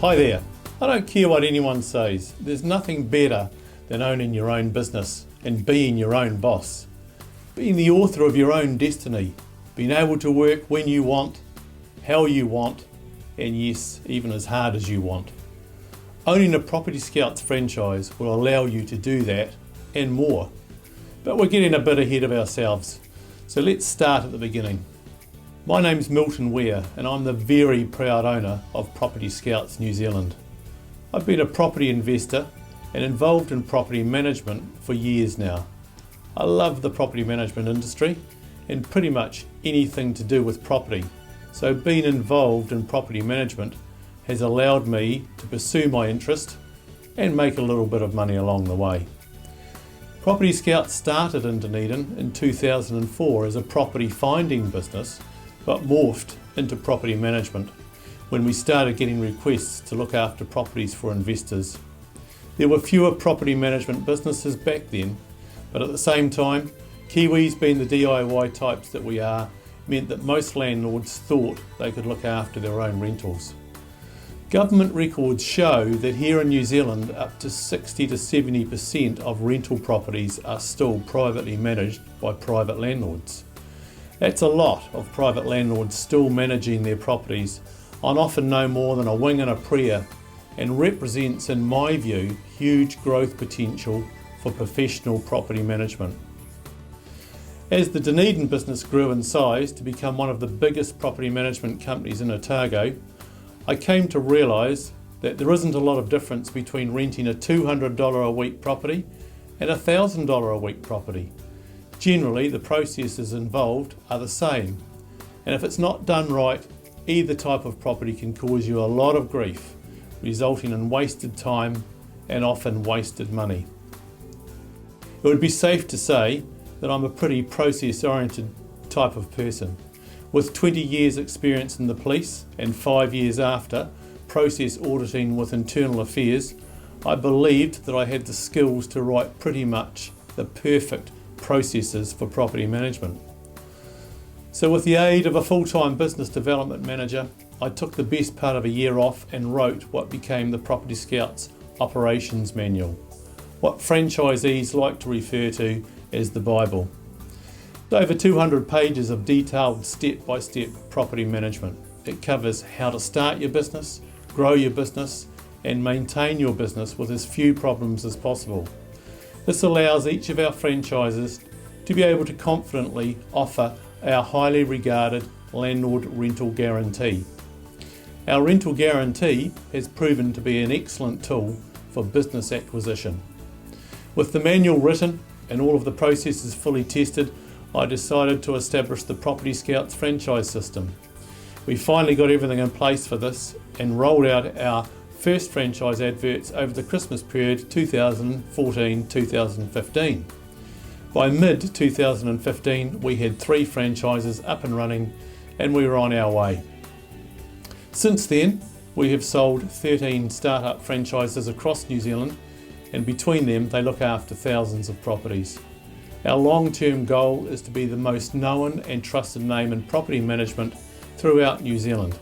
Hi there. I don't care what anyone says. There's nothing better than owning your own business and being your own boss. Being the author of your own destiny. Being able to work when you want, how you want, and yes, even as hard as you want. Owning a Propertyscouts franchise will allow you to do that and more. But we're getting a bit ahead of ourselves. So let's start at the beginning. My name's Milton Weir and I'm the very proud owner of Propertyscouts New Zealand. I've been a property investor and involved in property management for years now. I love the property management industry and pretty much anything to do with property. So being involved in property management has allowed me to pursue my interest and make a little bit of money along the way. Propertyscouts started in Dunedin in 2004 as a property finding business, but morphed into property management when we started getting requests to look after properties for investors. There were fewer property management businesses back then, but at the same time, Kiwis being the DIY types that we are, meant that most landlords thought they could look after their own rentals. Government records show that here in New Zealand up to 60 to 70% of rental properties are still privately managed by private landlords. That's a lot of private landlords still managing their properties on often no more than a wing and a prayer, and represents, in my view, huge growth potential for professional property management. As the Dunedin business grew in size to become one of the biggest property management companies in Otago, I came to realise that there isn't a lot of difference between renting a $200 a week property and a $1,000 a week property. Generally, the processes involved are the same, and if it's not done right, either type of property can cause you a lot of grief, resulting in wasted time and often wasted money. It would be safe to say that I'm a pretty process-oriented type of person. With 20 years experience in the police and 5 years after process auditing with internal affairs, I believed that I had the skills to write pretty much the perfect processes for property management. So with the aid of a full-time business development manager, I took the best part of a year off and wrote what became the Propertyscouts Operations Manual, what franchisees like to refer to as the Bible. It's over 200 pages of detailed step-by-step property management. It covers how to start your business, grow your business, and maintain your business with as few problems as possible. This allows each of our franchises to be able to confidently offer our highly regarded landlord rental guarantee. Our rental guarantee has proven to be an excellent tool for business acquisition. With the manual written and all of the processes fully tested, I decided to establish the Propertyscouts franchise system. We finally got everything in place for this and rolled out our first franchise adverts over the Christmas period 2014-2015. By mid-2015 we had 3 franchises up and running and we were on our way. Since then we have sold 13 startup franchises across New Zealand, and between them they look after thousands of properties. Our long-term goal is to be the most known and trusted name in property management throughout New Zealand.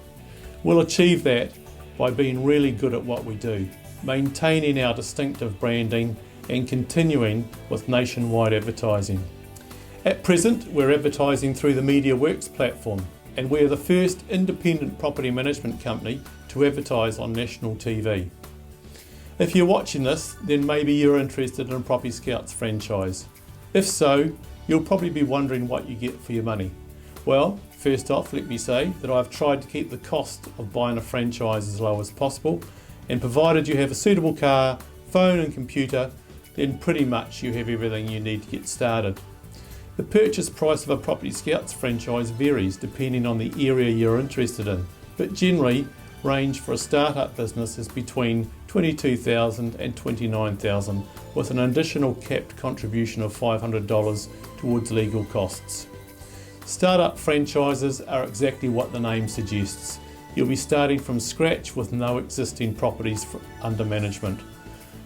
We'll achieve that by being really good at what we do, maintaining our distinctive branding and continuing with nationwide advertising. At present, we're advertising through the MediaWorks platform, and we're the first independent property management company to advertise on national TV. If you're watching this, then maybe you're interested in a Propertyscouts franchise. If so, you'll probably be wondering what you get for your money. Well, first off, let me say that I've tried to keep the cost of buying a franchise as low as possible, and provided you have a suitable car, phone and computer, then pretty much you have everything you need to get started. The purchase price of a Propertyscouts franchise varies depending on the area you're interested in, but generally range for a startup business is between $22,000 and $29,000, with an additional capped contribution of $500 towards legal costs. Startup franchises are exactly what the name suggests. You'll be starting from scratch with no existing properties under management.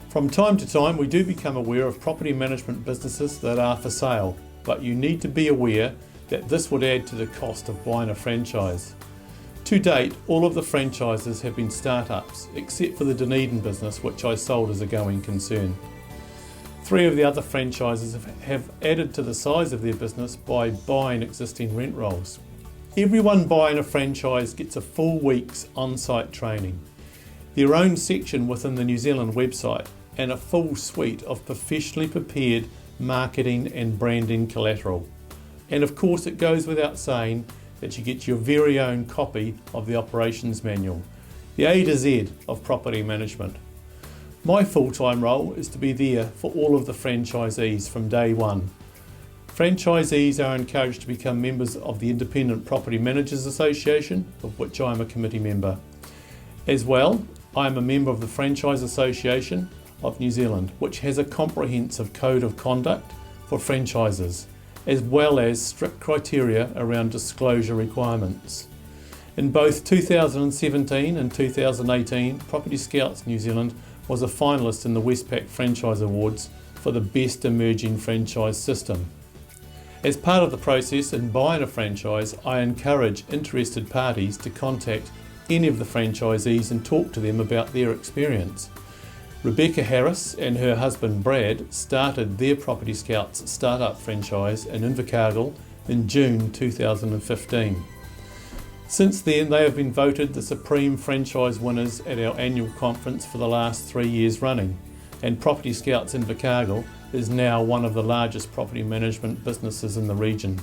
From time to time we do become aware of property management businesses that are for sale, but you need to be aware that this would add to the cost of buying a franchise. To date, all of the franchises have been start-ups, except for the Dunedin business, which I sold as a going concern. 3 of the other franchises have added to the size of their business by buying existing rent rolls. Everyone buying a franchise gets a full week's on-site training, their own section within the New Zealand website, and a full suite of professionally prepared marketing and branding collateral. And of course, it goes without saying that you get your very own copy of the operations manual, the A to Z of property management. My full-time role is to be there for all of the franchisees from day one. Franchisees are encouraged to become members of the Independent Property Managers Association, of which I am a committee member. As well, I am a member of the Franchise Association of New Zealand, which has a comprehensive code of conduct for franchises, as well as strict criteria around disclosure requirements. In both 2017 and 2018, Propertyscouts New Zealand was a finalist in the Westpac Franchise Awards for the Best Emerging Franchise System. As part of the process in buying a franchise, I encourage interested parties to contact any of the franchisees and talk to them about their experience. Rebecca Harris and her husband Brad started their Propertyscouts startup franchise in Invercargill in June 2015. Since then, they have been voted the supreme franchise winners at our annual conference for the last 3 years running, and Propertyscouts Invercargill is now one of the largest property management businesses in the region.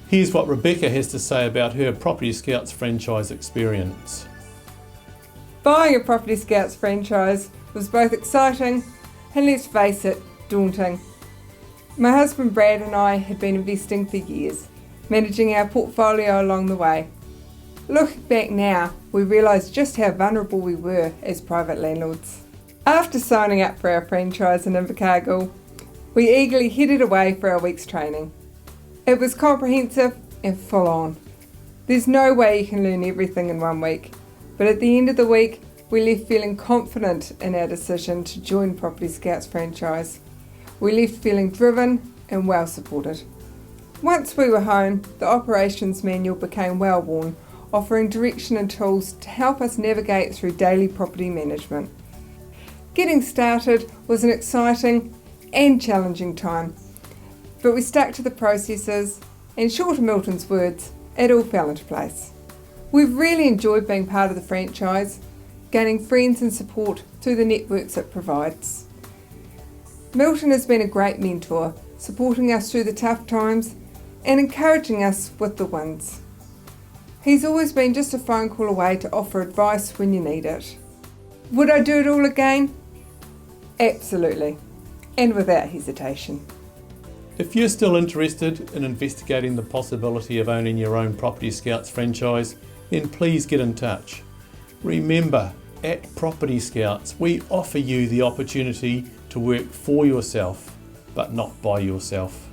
Here's what Rebecca has to say about her Propertyscouts franchise experience. Buying a Propertyscouts franchise was both exciting and, let's face it, daunting. My husband Brad and I had been investing for years, managing our portfolio along the way. Looking back now, we realise just how vulnerable we were as private landlords. After signing up for our franchise in Invercargill, we eagerly headed away for our week's training. It was comprehensive and full on. There's no way you can learn everything in 1 week, but at the end of the week, we left feeling confident in our decision to join Propertyscouts franchise. We left feeling driven and well supported. Once we were home, the operations manual became well worn, offering direction and tools to help us navigate through daily property management. Getting started was an exciting and challenging time, but we stuck to the processes, and short of Milton's words, it all fell into place. We've really enjoyed being part of the franchise, gaining friends and support through the networks it provides. Milton has been a great mentor, supporting us through the tough times and encouraging us with the wins. He's always been just a phone call away to offer advice when you need it. Would I do it all again? Absolutely, and without hesitation. If you're still interested in investigating the possibility of owning your own Propertyscouts franchise, then please get in touch. Remember, at Propertyscouts, we offer you the opportunity to work for yourself, but not by yourself.